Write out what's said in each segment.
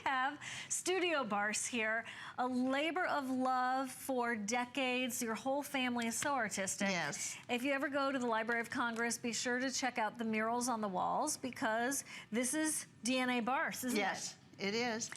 Have Studio Barse here, a labor of love for decades. Your whole family is so artistic. Yes. If you ever go to the Library of Congress, be sure to check out the murals on the walls because this is DNA Barse, isn't it? Yes. It is.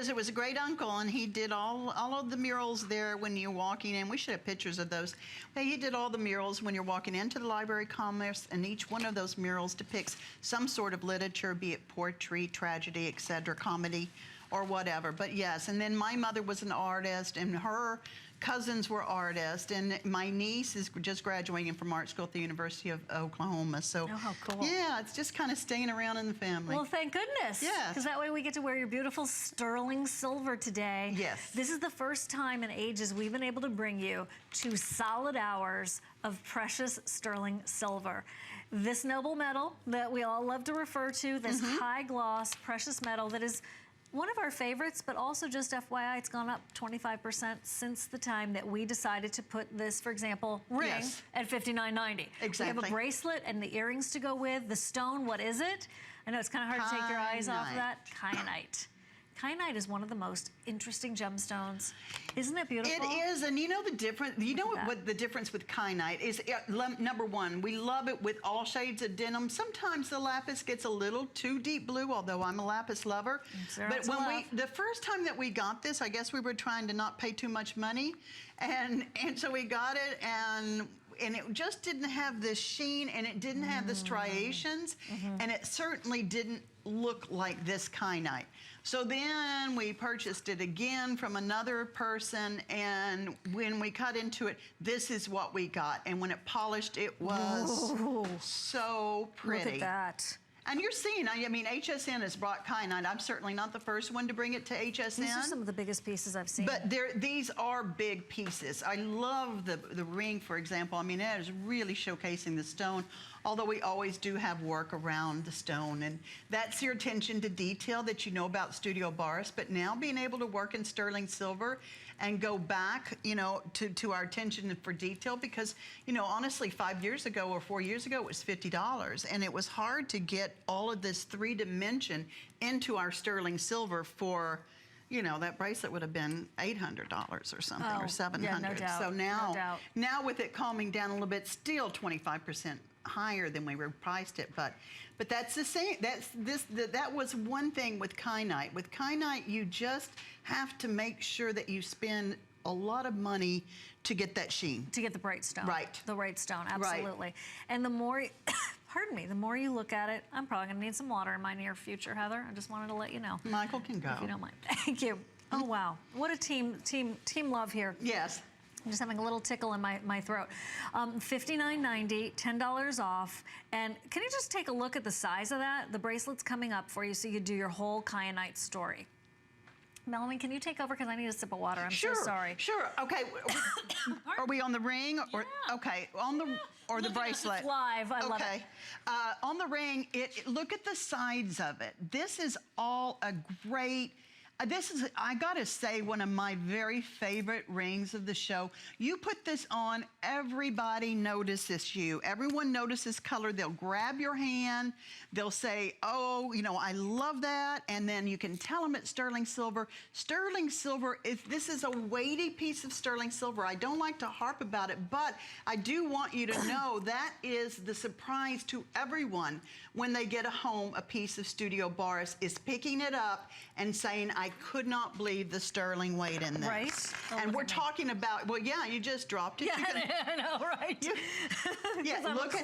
It was a great uncle, and he did all of the murals there when you're walking in. We should have pictures of those. But he did all the murals when you're walking into the Library of Congress, and each one of those murals depicts some sort of literature, be it poetry, tragedy, etc., comedy, or whatever. But yes, and then my mother was an artist, and her cousins were artists, and my niece is just graduating from art school at the University of Oklahoma. So, oh, how cool. Yeah, it's just kind of staying around in the family. Well, thank goodness. Yes. Because that way we get to wear your beautiful sterling silver today. Yes. This is the first time in ages we've been able to bring you 2 solid hours of precious sterling silver. This noble metal that we all love to refer to, this high gloss precious metal that is one of our favorites, but also just FYI, it's gone up 25% since the time that we decided to put this, for example, ring at $59.90. Exactly. We have a bracelet and the earrings to go with. The stone, what is it? I know it's kind of hard to take your eyes off of that. Kyanite. Kyanite is one of the most interesting gemstones. Isn't it beautiful? It is, and you know the difference. You know what the difference with kyanite is? Number one, we love it with all shades of denim. Sometimes the lapis gets a little too deep blue, although I'm a lapis lover. But when the first time that we got this, I guess we were trying to not pay too much money, and so we got it, and it just didn't have the sheen, and it didn't have the striations, and it certainly didn't look like this kyanite. So then we purchased it again from another person, and when we cut into it, this is what we got. And when it polished, it was so pretty. Look at that. And you're seeing, I mean, HSN has brought kyanite. I'm certainly not the first one to bring it to HSN. These are some of the biggest pieces I've seen. But these are big pieces. I love the ring, for example. I mean, that is really showcasing the stone, although we always do have work around the stone. And that's your attention to detail that you know about Studio Barse. But now being able to work in sterling silver and go back, you know, to our attention for detail, because, you know, honestly, 5 years ago or 4 years ago, it was $50. And it was hard to get all of this 3-dimension into our sterling silver for, you know, that bracelet would have been $800 or something, or $700. Yeah, no doubt. So now, no doubt. now with it calming down a little bit, still 25% higher than we were priced it, but that's the same. That was one thing with kyanite. With kyanite, you just have to make sure that you spend a lot of money to get that sheen. To get the bright stone. Right. The right stone, absolutely. Right. And the more, pardon me, the more you look at it, I'm probably gonna need some water in my near future, Heather. I just wanted to let you know. Michael can go. If you don't mind. Thank you. Oh, wow. What a team love here. Yes. I'm just having a little tickle in my throat. $59.90, $10 off. And can you just take a look at the size of that? The bracelet's coming up for you so you can do your whole kyanite story. Melanie, can you take over? Because I need a sip of water. I'm so sorry. Sure. Okay. Are we on the ring? Or, okay. On the or the bracelet? It's live. I love it. Okay. On the ring, look at the sides of it. This is all a great. This is, I gotta say, one of my very favorite rings of the show. You put this on, everybody notices you. Everyone notices color. They'll grab your hand. They'll say, oh, you know, I love that. And then you can tell them it's sterling silver. Sterling silver, this is a weighty piece of sterling silver. I don't like to harp about it, but I do want you to know that is the surprise to everyone when they get home. A piece of Studio Barse is picking it up and saying, I could not believe the sterling weight in this. Right. Oh, and we're talking about, well, yeah, you just dropped it. Yeah, I know, right? Yeah, look at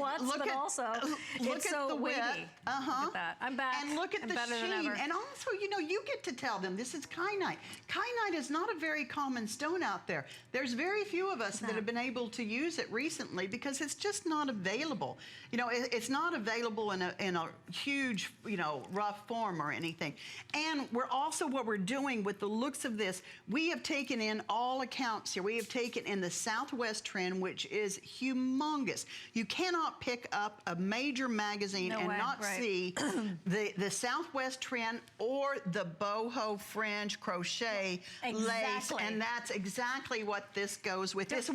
so the weighty. width. Look at that. I'm back. And look at the sheen. And also, you know, you get to tell them this is kyanite. Kyanite is not a very common stone out there. There's very few of us that have been able to use it recently because it's just not available. You know, it's not available in a huge, you know, rough form or anything. And we're also, what we're doing with the looks of this, we have taken in all accounts here. We have taken in the Southwest trend, which is humongous. You cannot pick up a major magazine see the Southwest trend or the boho fringe crochet lace, and that's exactly what this goes with. This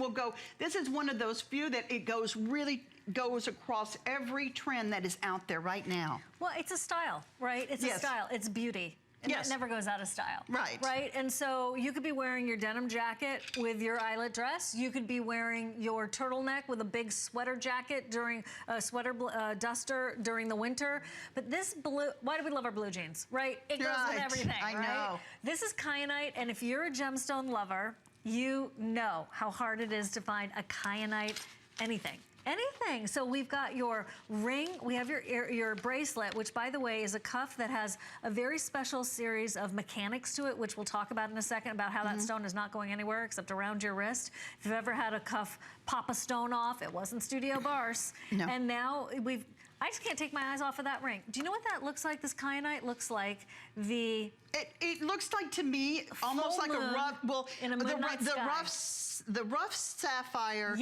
is one of those few that it goes across every trend that is out there right now. Well, it's a style, right? It's a style. It's beauty. And Yes. that never goes out of style. Right. Right? And so you could be wearing your denim jacket with your eyelet dress. You could be wearing your turtleneck with a big sweater jacket during a sweater duster during the winter. But this blue, why do we love our blue jeans, right? It goes with everything, I right? know. This is kyanite, and if you're a gemstone lover, you know how hard it is to find a kyanite anything. Anything. So we've got your ring, we have your bracelet, which by the way is a cuff that has a very special series of mechanics to it, which we'll talk about in a second, about how that stone is not going anywhere except around your wrist. If you've ever had a cuff pop a stone off, it wasn't Studio Barse. No. And now I just can't take my eyes off of that ring. Do you know what that looks like? This kyanite looks like It looks like to me almost like a rough, well, in a midnight the rough sapphire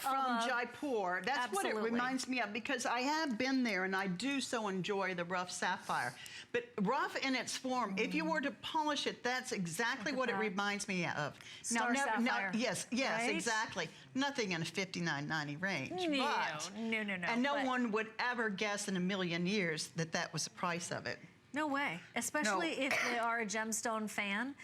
from Jaipur. That's what it reminds me of, because I have been there and I do so enjoy the rough sapphire. But rough in its form, if you were to polish it, that's exactly what it reminds me of. Star sapphire. Yes, right? exactly. Nothing in a $59.90 range. No, but, no. And no one would ever guess in a million years that that was the price of it. No way, especially if they are a gemstone fan.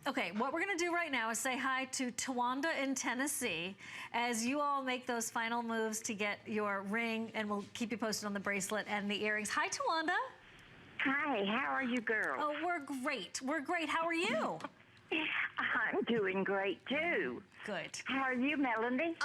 Okay, what we're gonna do right now is say hi to Tawanda in Tennessee as you all make those final moves to get your ring, and we'll keep you posted on the bracelet and the earrings. Hi, Tawanda. Hi, how are you girls? Oh, we're great. We're great. How are you? I'm doing great too. Good. How are you, Melanie?